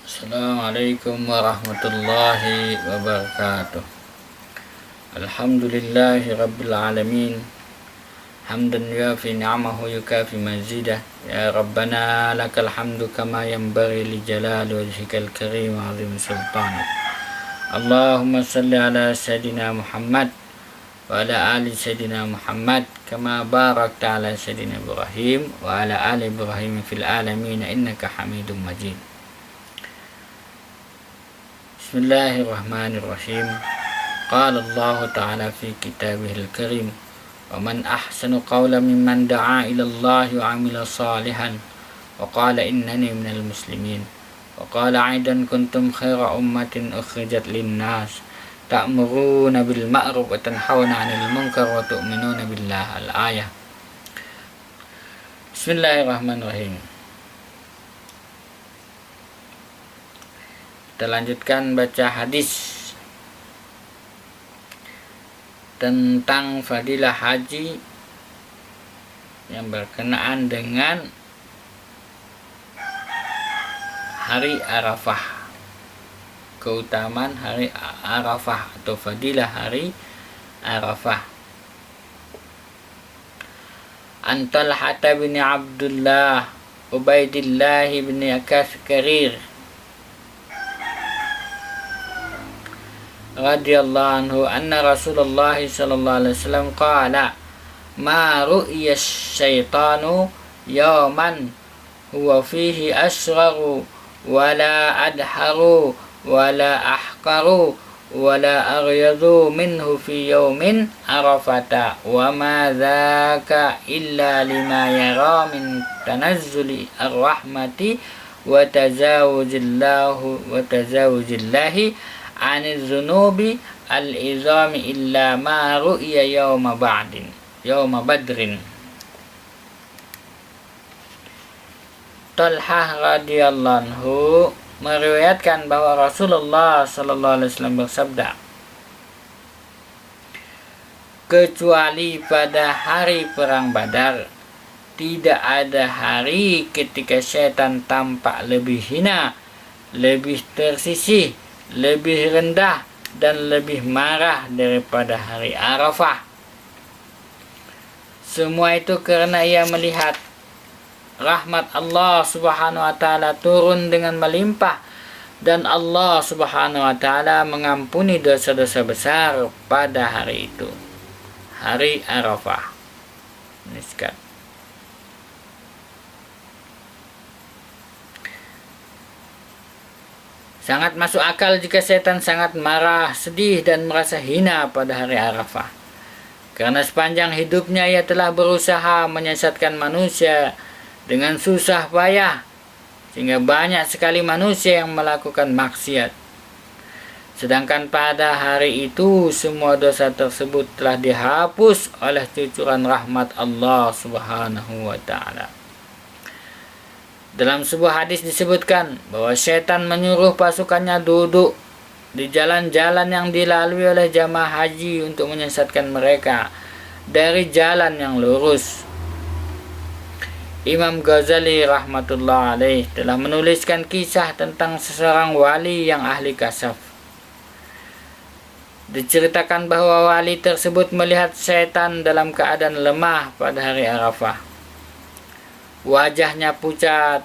Assalamualaikum warahmatullahi wabarakatuh. Alhamdulillahi rabbil alamin. Hamdan yuafi ni'amahu yukafi mazidah. Ya Rabbana lakal hamdu kama yanbaghi li jalali wajhikal karim wa 'azimi sultanik. Allahumma salli ala Sayyidina Muhammad wa ala ali Sayyidina Muhammad kama barakta ala Sayyidina Ibrahim wa ala ali Ibrahim fil alamin innaka Hamidum Majid. Bismillahirrahmanirrahim. Qala Allah Ta'ala fi kitabihil karim, wa man ahsanu qawlan mimman da'a ila Allah wa 'amila salihan wa qala innani minal muslimin. Wa qala aidan kuntum khaira ummatin ukhrijat linnas ta'muruna bil ma'ruf wa tanhauna 'anil munkar wa tu'minuna billah. Al-ayah. Bismillahirrahmanirrahim. Kita lanjutkan baca hadis tentang fadilah haji yang berkenaan dengan hari Arafah, keutamaan hari Arafah atau fadilah hari Arafah. An Talhah bin Abdullah Ubaidillah bin Karir radhiyallahu anhu anna Rasulullah sallallahu alaihi wasallam qala ma ru'ya syaitanu yawman huwa fihi asgharu wala adharu wala ahqaru wala aghyadu minhu fi yawmin arafata wa ma dhaka illa lima yara min tanazzuli ar-rahmati wa tazawujillahi anil zunubi al-izami illa ma ru'ya yawma badrin. Talhah radhiyallahu anhu meriwayatkan bahwa Rasulullah sallallahu alaihi wasallam bersabda, kecuali pada hari perang Badar, tidak ada hari ketika syaitan tampak lebih hina, lebih tersisih, lebih rendah dan lebih marah daripada hari Arafah. Semua itu karena ia melihat rahmat Allah Subhanahu wa taala turun dengan melimpah dan Allah Subhanahu wa taala mengampuni dosa-dosa besar pada hari itu, hari Arafah. Niskat. Sangat masuk akal jika setan sangat marah, sedih, dan merasa hina pada hari Arafah. Karena sepanjang hidupnya ia telah berusaha menyesatkan manusia dengan susah payah, sehingga banyak sekali manusia yang melakukan maksiat. Sedangkan pada hari itu, semua dosa tersebut telah dihapus oleh cucuran rahmat Allah Subhanahu wa ta'ala. Dalam sebuah hadis disebutkan bahwa syaitan menyuruh pasukannya duduk di jalan-jalan yang dilalui oleh jamaah haji untuk menyesatkan mereka dari jalan yang lurus. Imam Ghazali rahmatullah alaih telah menuliskan kisah tentang seseorang wali yang ahli kasaf. Diceritakan bahwa wali tersebut melihat syaitan dalam keadaan lemah pada hari Arafah. Wajahnya pucat,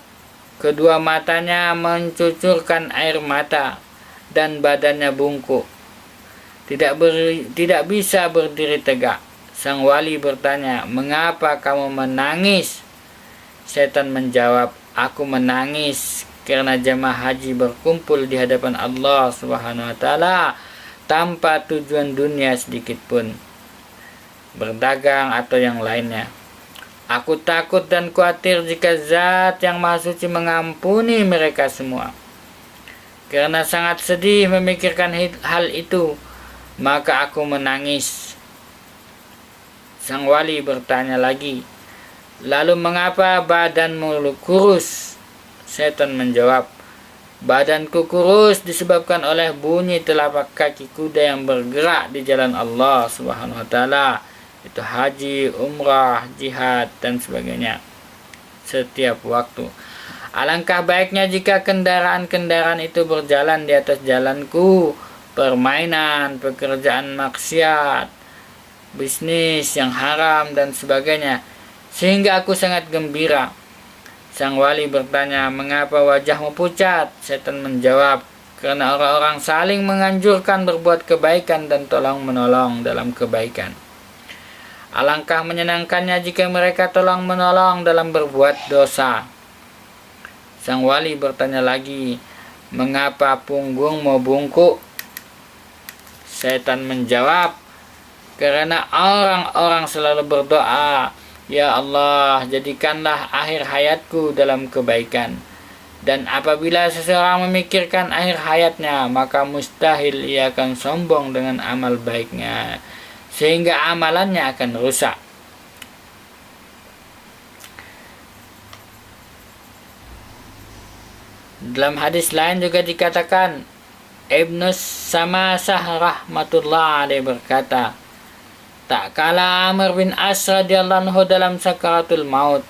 kedua matanya mencucurkan air mata, dan badannya bungkuk. Tidak bisa berdiri tegak. Sang wali bertanya, "Mengapa kamu menangis?" Syaitan menjawab, "Aku menangis karena jamaah haji berkumpul di hadapan Allah Subhanahu wa taala tanpa tujuan dunia sedikit pun, berdagang atau yang lainnya. Aku takut dan khawatir jika Zat yang Maha Suci mengampuni mereka semua. Karena sangat sedih memikirkan hal itu, maka aku menangis." Sang wali bertanya lagi, "Lalu mengapa badanmu kurus?" Setan menjawab, "Badanku kurus disebabkan oleh bunyi telapak kaki kuda yang bergerak di jalan Allah Subhanahu wa taala. Itu haji, umrah, jihad, dan sebagainya. Setiap waktu Alangkah baiknya jika kendaraan-kendaraan itu berjalan di atas jalanku, permainan, pekerjaan maksiat, bisnis yang haram dan sebagainya, sehingga aku sangat gembira. Sang wali bertanya, mengapa wajahmu pucat? Setan menjawab, karena orang-orang saling menganjurkan berbuat kebaikan dan tolong-menolong dalam kebaikan. Alangkah menyenangkannya jika mereka tolong-menolong dalam berbuat dosa. Sang wali bertanya lagi, mengapa punggungmu bungkuk? Setan menjawab, karena orang-orang selalu berdoa, ya Allah, jadikanlah akhir hayatku dalam kebaikan. Dan apabila seseorang memikirkan akhir hayatnya, maka mustahil ia akan sombong dengan amal baiknya, sehingga amalannya akan rusak. Dalam hadis lain juga dikatakan, Ibnu Samasah rahmatullah alaih berkata, tak kala Amr bin As radhiyallahu anhu dalam sakaratul maut,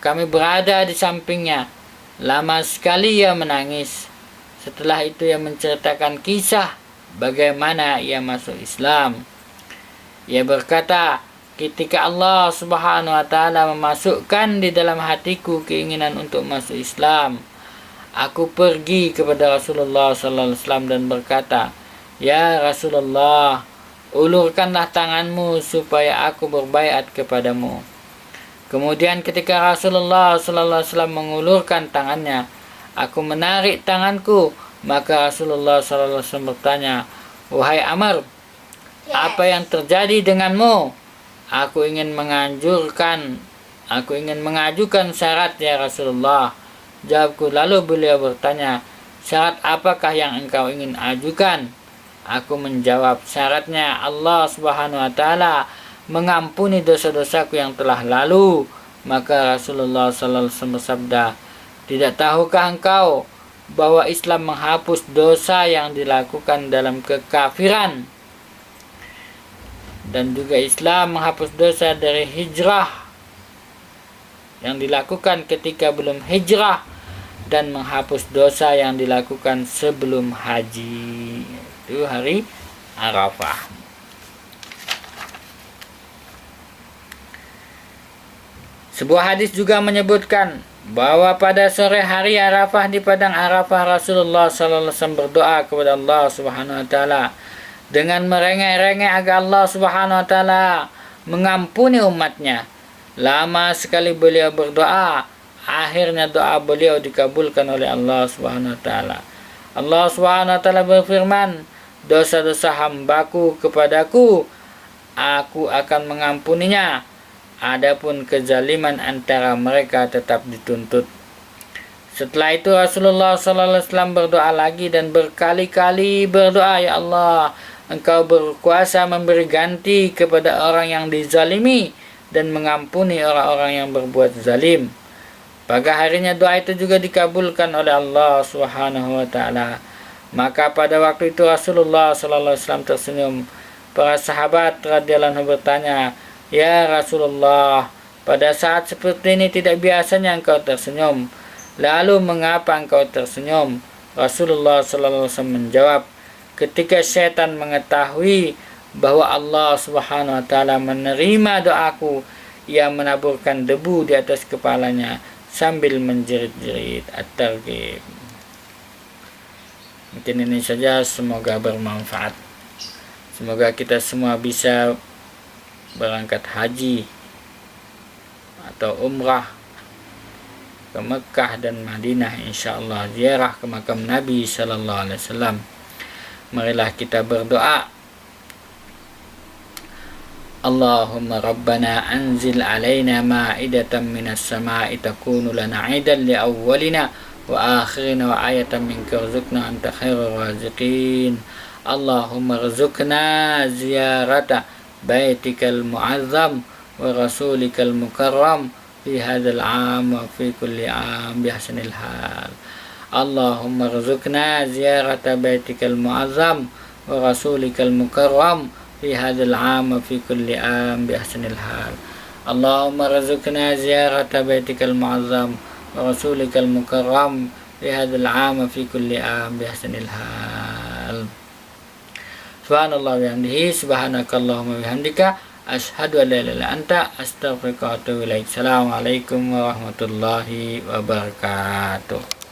kami berada di sampingnya. Lama sekali ia menangis. Setelah itu ia menceritakan kisah bagaimana ia masuk Islam. Ia berkata, ketika Allah subhanahu wa ta'ala memasukkan di dalam hatiku keinginan untuk masuk Islam, aku pergi kepada Rasulullah sallallahu alaihi wasallam dan berkata, ya Rasulullah, ulurkanlah tanganmu supaya aku berbaiat kepadamu. Kemudian ketika Rasulullah sallallahu alaihi wasallam mengulurkan tangannya, aku menarik tanganku, maka Rasulullah sallallahu alaihi wasallam bertanya, wahai Amr, apa yang terjadi denganmu? Aku ingin mengajukan syarat ya Rasulullah. Jawabku, lalu beliau bertanya, syarat apakah yang engkau ingin ajukan? Aku menjawab, syaratnya Allah subhanahu wa ta'ala mengampuni dosa-dosaku yang telah lalu. Maka Rasulullah sallallahu alaihi wasallam bersabda, tidak tahukah engkau bahwa Islam menghapus dosa yang dilakukan dalam kekafiran, dan juga Islam menghapus dosa dari hijrah yang dilakukan ketika belum hijrah, dan menghapus dosa yang dilakukan sebelum haji. Itu hari Arafah. Sebuah hadis juga menyebutkan bahwa pada sore hari Arafah di padang Arafah, Rasulullah sallallahu alaihi wasallam berdoa kepada Allah Subhanahu wa taala dengan merengek-rengek agar Allah Subhanahu wa taala mengampuni umatnya. Lama sekali beliau berdoa, akhirnya doa beliau dikabulkan oleh Allah Subhanahu wa taala. Allah Subhanahu wa taala berfirman, dosa-dosa hambaku kepadaku, aku akan mengampuninya. Adapun kezaliman antara mereka tetap dituntut. Setelah itu Rasulullah sallallahu alaihi wasallam berdoa lagi dan berkali-kali berdoa, ya Allah, Engkau berkuasa memberi ganti kepada orang yang dizalimi dan mengampuni orang-orang yang berbuat zalim. Pada harinya doa itu juga dikabulkan oleh Allah Subhanahu wa taala. Maka pada waktu itu Rasulullah sallallahu alaihi wasallam tersenyum. Para sahabat radhiyallahu anhu bertanya, ya Rasulullah, pada saat seperti ini tidak biasanya engkau tersenyum. Lalu mengapa engkau tersenyum? Rasulullah sallallahu alaihi wasallam menjawab, ketika setan mengetahui bahwa Allah Subhanahu wa taala menerima doaku, ia menaburkan debu di atas kepalanya sambil menjerit-jerit. At-Targhib. Mungkin ini saja, semoga bermanfaat. Semoga kita semua bisa berangkat haji atau umrah ke Mekah dan Madinah, insyaallah ziarah ke makam Nabi sallallahu alaihi wasallam. Marilah kita berdoa. Allahumma rabbana anzil alaina ma'idatan minas sama'i takunu lana 'idan li awwalina wa akhirina wa ayatan minka warzuqna anta khairur raziqin. Allahumma rzuqna ziyarata baitikal mu'azzam wa rasulikal mukarram fi hadzal 'am wa fi kulli 'am bi ahsanil hal. Allahumma rzuqna ziyarata baitikal mu'azzam wa rasulikal mukarram fi hadzal 'am wa fi kulli 'am bi ahsanil hal. Allahumma rzuqna ziyarata baitikal mu'azzam ورسولك المكرم لهذا العام في كل عام بأحسن الحال. سبحان الله وبحمده سبحانك اللهم وبحمدك أشهد أن لا إله إلا أنت أستغفرك وأتوب إليك. السلام عليكم warahmatullahi wabarakatuh.